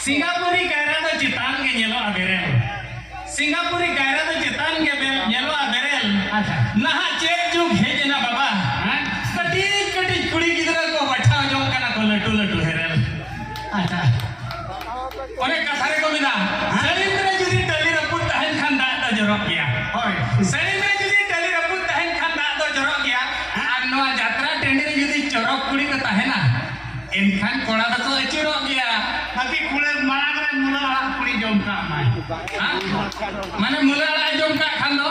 सिंगापुरी कायरा तो चितान के नेलो बेरेल सिंगापुरी कायरा तो चितान के नेलो बेरेल अच्छा नहा चेक जुग हेजना बाबा कटी कटी कुड़ी गिदरा को बैठा जो कना को लटू लटू हेरेल अच्छा ओने कथारे को बिना सलीम रे जुदी टली रपुत तहन खान दा तो जरक गया होय सलीम रे जुदी टली रपुत तहन खान दा तो जरक गया आर नवा यात्रा टेंडी रे जुदी चरक कुड़ी को तहना इनखान कोड़ा तो अचुरक गया बाकी कुड़े मांग रे मुला आड़ा कुड़ी जमका माय हां माने मुला आड़ा जमका खान दो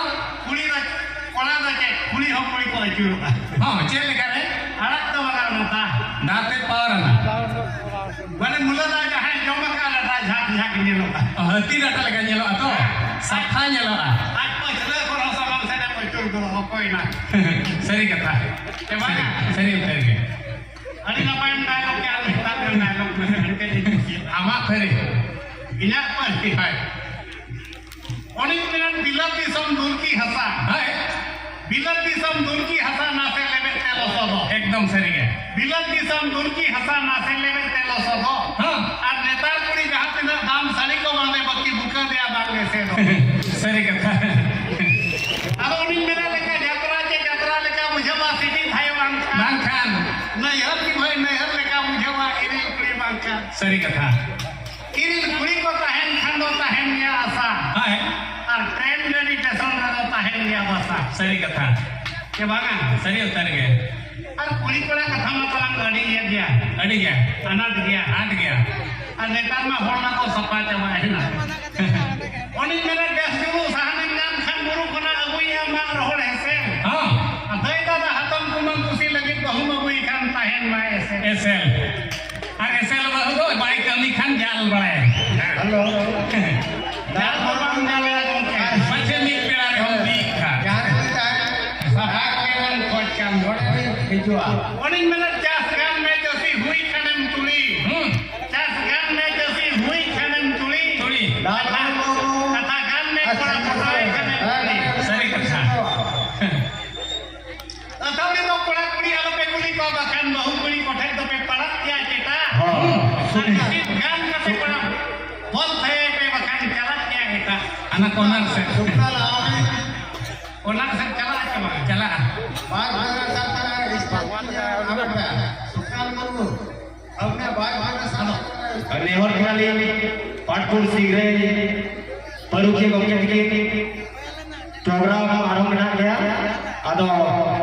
कुड़ी रे कोड़ा दे कुड़ी हो कुड़ी को अचुरक हां चेल करे आड़ा तो बगा नता दाते पावर ना माने मुला दा जहां जमका लटा झाक झाक नेलो हती लटा लगा नेलो तो साफा नेलो आज पछले कोरो सलाम से ने पचुर दो हो कोई ना सही कथा ए बागा सही उतर गए अरे ना पाइन डायलॉग क्या लिखता है डायलॉग में हटके आमा करे इना पर है ओनी मिनट बिलती सम दूर की हंसा है बिलती सम दूर की हंसा नासे लेवे तेलो सबो एकदम सही है बिलती सम दूर की हंसा नासे लेवे तेलो सबो हां और नेतार कुड़ी जहां तिना दाम साड़ी को बांधे बाकी बुका दिया बांधे से दो सही कथा अब ओनी मेरा लेका यात्रा लेका मुझे बा सिटी थाई बांग खान नहर की भाई नहर लेका मुझे बा इरिल कुड़ी बांग खान सही कथा इरिल कुड़ी को तहन खंडो तहन या आशा है और ट्रेन रेडी स्टेशन रे तहन या बसा सही कथा के बागा सही उतर गए और कुड़ी कोड़ा कथा मतलब गाड़ी ये गया अनाट गया और नेतार में होना को सपा चबा है ना ओनी मेरा गैस जुलू सहानन जान खान गुरु कोना अगुइया मा रोड है से हां दई दादा हतम कुमन कुसी लगी बहु अगुई खान तहन मा एसएल और एसएल बहु दो बाई कमी खान जाल बड़े हेलो जाल बरबान जाल पछे मिक पेड़ा रे हम बीक खा जाल सभा केवन कोट काम जोड़े हिजुआ ओनी मेरा चास गान में जसी हुई खनम तुली चास गान में जसी हुई खनम तुली कथा गान में कोड़ा फटाए खनम तुली सही कथा अथौड़ी तो कोड़ा कुड़ी आलो पे कुड़ी को बखान बहु कुड़ी कोठे तो पे पड़त क्या चेता हां सुनी गान में पे कोड़ा बोल थे पे बखान चला क्या हेता अना कोनर से सुखना लावे कोनर से चला बाग भागा साथ इस भगवान का अपना सुखाल मनु अपने बाग भागा साथ नेहर खाली पाटपुर सिगरे परुके गौके के प्रोग्राम आरंभ ना गया आदो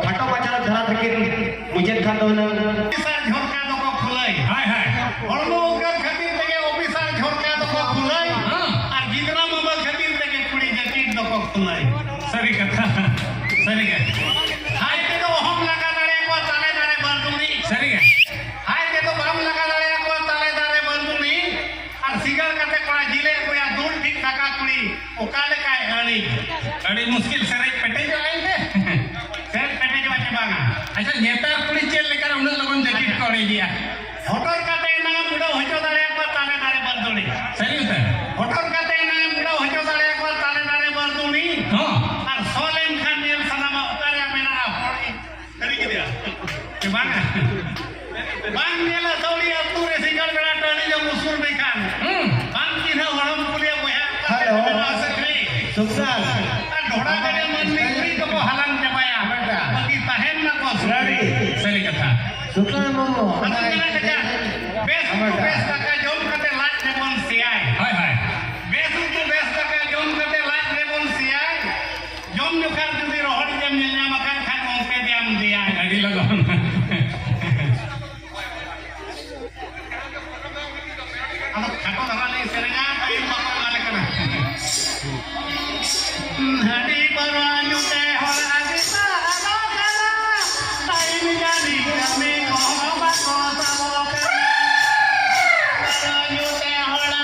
फाटो बचार धरा थके मुझे खान दो ना ऑफिसर झोरका दो को खुलाई हाय हाय हरमो उकर खातिर तके ऑफिसर झोरका दो को खुलाई और गिदरा मोबाइल खातिर तके कुड़ी जैकेट दो को खुलाई सही कथा सही है हाय के तो हम लगा दड़े को ताले दारे बंदुनी सही है हाय के तो हम लगा दड़े को ताले दारे बंदुनी और सिगर कते कोड़ा जिले को या दूर ठीक ठका कुड़ी ओकाले का अड़ी मुश्किल सरे पेटे जो आएंगे सर पेटे जो आके बागा अच्छा नेता कुड़ी चल लेकर उन लोगों जैकेट कोड़े दिया होटल कते ना मुडो होचो दड़े को ताले दारे बंदुनी सही है होटल कते ना मुडो होचो दड़े को ताले दारे बंदुनी हां और सोलेम खान नेल सनामा उतारे मेना होड़ी करी के दिया के बागा बांग नेला सौड़ी अतु रे सिंगल बेड़ा टणी जो मुसुर नहीं खान बांग की ना हड़म पुलिया बोया हेलो सुखसाल ढोड़ा करे मन में पूरी को हलन जमाया बाकी तहन ना को सही कथा सुखसाल मम्मो बेस का जोन कते लाज ने बन सियाय हाय हाय बेस का जोन कते लाज ने बन सियाय जोन नुकार जुदी रोहड़ी जम मिलना मकान खान ओपे दियाम दिया गाड़ी लगन अब खाटो धरा नहीं सेरेगा टाइम बाको माले कना हडी बरानु ते होला दिसा लो करा टाइम जानी कमे को बाको सबो करा बरानु ते होला